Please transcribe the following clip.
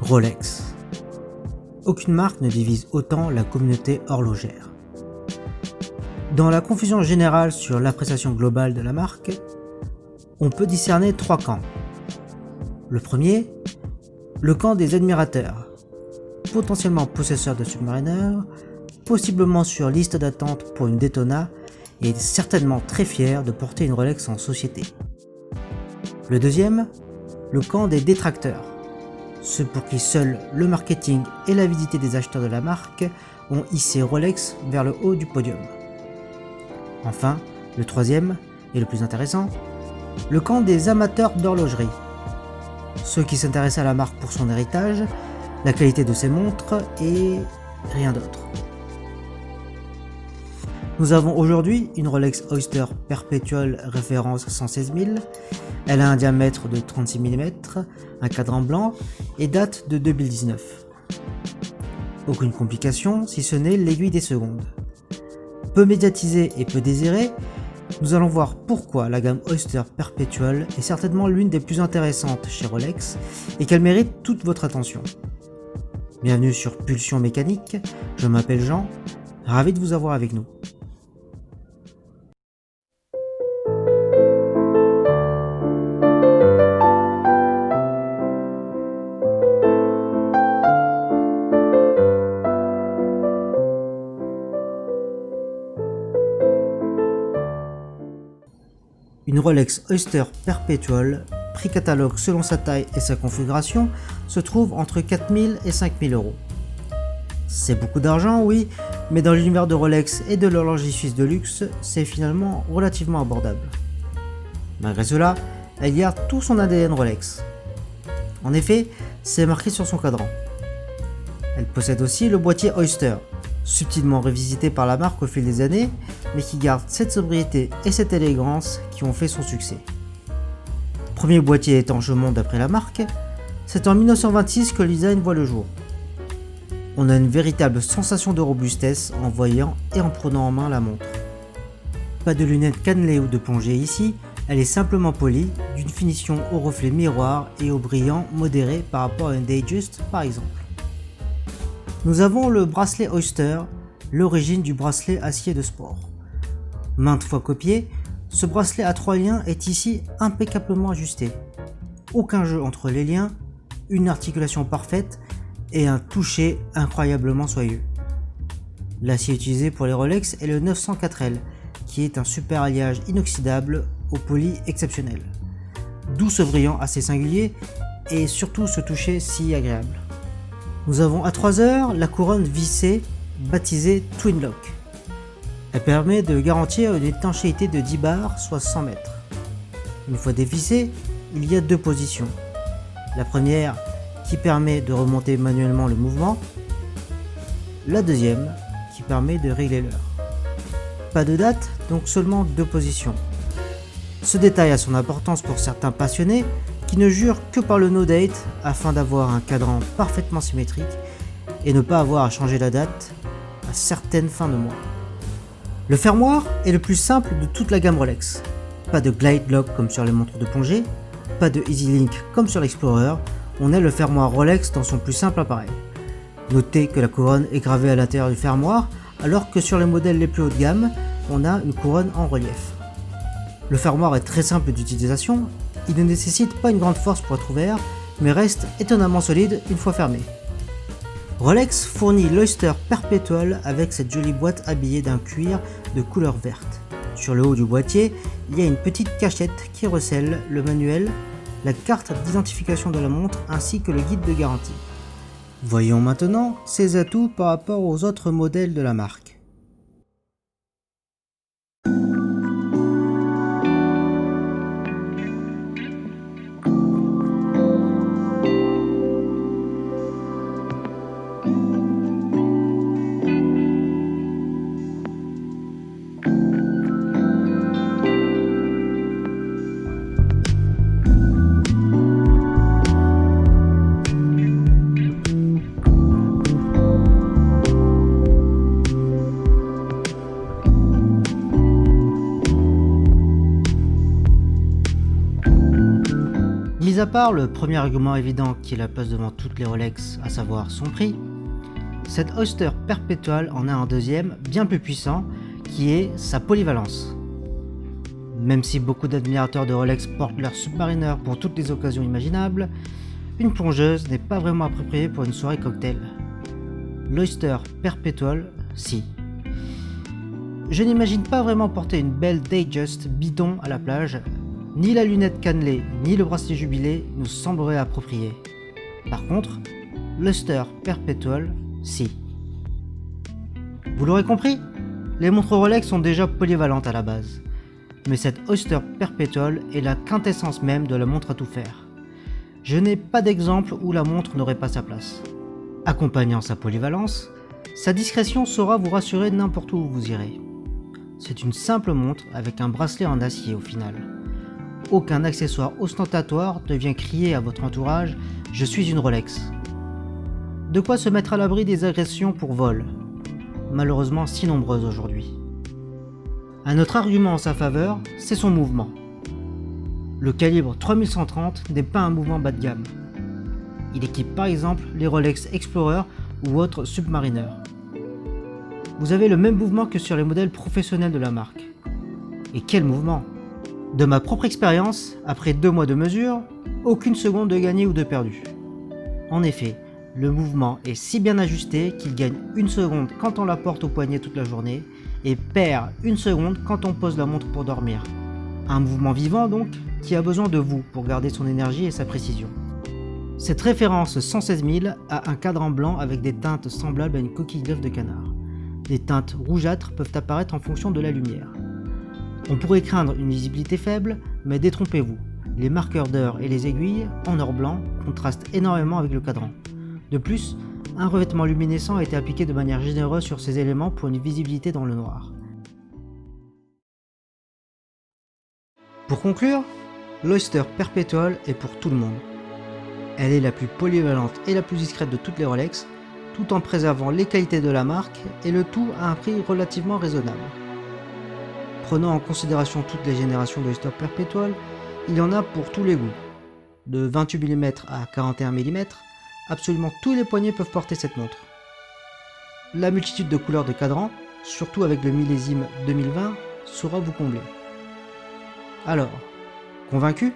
Rolex. Aucune marque ne divise autant la communauté horlogère. Dans la confusion générale sur l'appréciation globale de la marque, on peut discerner trois camps. Le premier, le camp des admirateurs, potentiellement possesseurs de Submariner, possiblement sur liste d'attente pour une Daytona et certainement très fiers de porter une Rolex en société. Le deuxième, le camp des détracteurs, ceux pour qui seul le marketing et l'avidité des acheteurs de la marque ont hissé Rolex vers le haut du podium. Enfin, le troisième, et le plus intéressant, le camp des amateurs d'horlogerie, ceux qui s'intéressent à la marque pour son héritage, la qualité de ses montres et rien d'autre. Nous avons aujourd'hui une Rolex Oyster Perpetual référence 116 000. Elle a un diamètre de 36 mm, un cadran blanc et date de 2019. Aucune complication si ce n'est l'aiguille des secondes. Peu médiatisée et peu désirée, nous allons voir pourquoi la gamme Oyster Perpetual est certainement l'une des plus intéressantes chez Rolex et qu'elle mérite toute votre attention. Bienvenue sur Pulsion Mécanique, je m'appelle Jean, ravi de vous avoir avec nous. Une Rolex Oyster Perpetual, prix catalogue selon sa taille et sa configuration, se trouve entre 4 000 et 5 000 euros. C'est beaucoup d'argent, oui, mais dans l'univers de Rolex et de l'horlogerie suisse de luxe, c'est finalement relativement abordable. Malgré cela, elle garde tout son ADN Rolex. En effet, c'est marqué sur son cadran. Elle possède aussi le boîtier Oyster, subtilement revisité par la marque au fil des années, mais qui garde cette sobriété et cette élégance qui ont fait son succès. Premier boîtier étanche au monde d'après la marque, c'est en 1926 que le design voit le jour. On a une véritable sensation de robustesse en voyant et en prenant en main la montre. Pas de lunettes cannelées ou de plongée ici, elle est simplement polie, d'une finition au reflet miroir et au brillant modéré par rapport à une Datejust par exemple. Nous avons le bracelet Oyster, l'origine du bracelet acier de sport. Maintes fois copié, ce bracelet à 3 liens est ici impeccablement ajusté. Aucun jeu entre les liens, une articulation parfaite et un toucher incroyablement soyeux. L'acier utilisé pour les Rolex est le 904L, qui est un super alliage inoxydable au poli exceptionnel. D'où ce brillant assez singulier et surtout ce toucher si agréable. Nous avons à 3 heures la couronne vissée, baptisée Twin Lock. Elle permet de garantir une étanchéité de 10 bars, soit 100 mètres. Une fois dévissée, il y a deux positions. La première qui permet de remonter manuellement le mouvement. La deuxième qui permet de régler l'heure. Pas de date, donc seulement deux positions. Ce détail a son importance pour certains passionnés qui ne jurent que par le no date afin d'avoir un cadran parfaitement symétrique et ne pas avoir à changer la date à certaines fins de mois. Le fermoir est le plus simple de toute la gamme Rolex. Pas de glide lock comme sur les montres de plongée, pas de Easy Link comme sur l'Explorer, on a le fermoir Rolex dans son plus simple appareil. Notez que la couronne est gravée à l'intérieur du fermoir alors que sur les modèles les plus haut de gamme, on a une couronne en relief. Le fermoir est très simple d'utilisation, il ne nécessite pas une grande force pour être ouvert, mais reste étonnamment solide une fois fermé. Rolex fournit l'Oyster Perpetual avec cette jolie boîte habillée d'un cuir de couleur verte. Sur le haut du boîtier, il y a une petite cachette qui recèle le manuel, la carte d'identification de la montre ainsi que le guide de garantie. Voyons maintenant ses atouts par rapport aux autres modèles de la marque. Mis à part le premier argument évident qui la place devant toutes les Rolex, à savoir son prix, cette Oyster Perpetual en a un deuxième, bien plus puissant, qui est sa polyvalence. Même si beaucoup d'admirateurs de Rolex portent leur Submariner pour toutes les occasions imaginables, une plongeuse n'est pas vraiment appropriée pour une soirée cocktail. L'Oyster Perpetual, si. Je n'imagine pas vraiment porter une belle Datejust bidon à la plage, ni la lunette cannelée, ni le bracelet jubilé nous sembleraient appropriés. Par contre, l'Oyster Perpetual, si. Vous l'aurez compris, les montres Rolex sont déjà polyvalentes à la base. Mais cette Oyster Perpetual est la quintessence même de la montre à tout faire. Je n'ai pas d'exemple où la montre n'aurait pas sa place. Accompagnant sa polyvalence, sa discrétion saura vous rassurer n'importe où vous irez. C'est une simple montre avec un bracelet en acier au final. Aucun accessoire ostentatoire ne vient crier à votre entourage « Je suis une Rolex ». De quoi se mettre à l'abri des agressions pour vol, malheureusement si nombreuses aujourd'hui. Un autre argument en sa faveur, c'est son mouvement. Le calibre 3130 n'est pas un mouvement bas de gamme. Il équipe par exemple les Rolex Explorer ou autres Submariner. Vous avez le même mouvement que sur les modèles professionnels de la marque. Et quel mouvement! De ma propre expérience, après 2 mois de mesure, aucune seconde de gagnée ou de perdue. En effet, le mouvement est si bien ajusté qu'il gagne 1 seconde quand on la porte au poignet toute la journée et perd 1 seconde quand on pose la montre pour dormir. Un mouvement vivant donc, qui a besoin de vous pour garder son énergie et sa précision. Cette référence 116 000 a un cadran blanc avec des teintes semblables à une coquille d'œuf de canard. Des teintes rougeâtres peuvent apparaître en fonction de la lumière. On pourrait craindre une visibilité faible, mais détrompez-vous, les marqueurs d'heure et les aiguilles, en or blanc, contrastent énormément avec le cadran. De plus, un revêtement luminescent a été appliqué de manière généreuse sur ces éléments pour une visibilité dans le noir. Pour conclure, l'Oyster Perpetual est pour tout le monde. Elle est la plus polyvalente et la plus discrète de toutes les Rolex, tout en préservant les qualités de la marque et le tout à un prix relativement raisonnable. Prenant en considération toutes les générations d'Oyster Perpetual, il y en a pour tous les goûts. De 28 mm à 41 mm, absolument tous les poignets peuvent porter cette montre. La multitude de couleurs de cadran, surtout avec le millésime 2020, saura vous combler. Alors, convaincu ?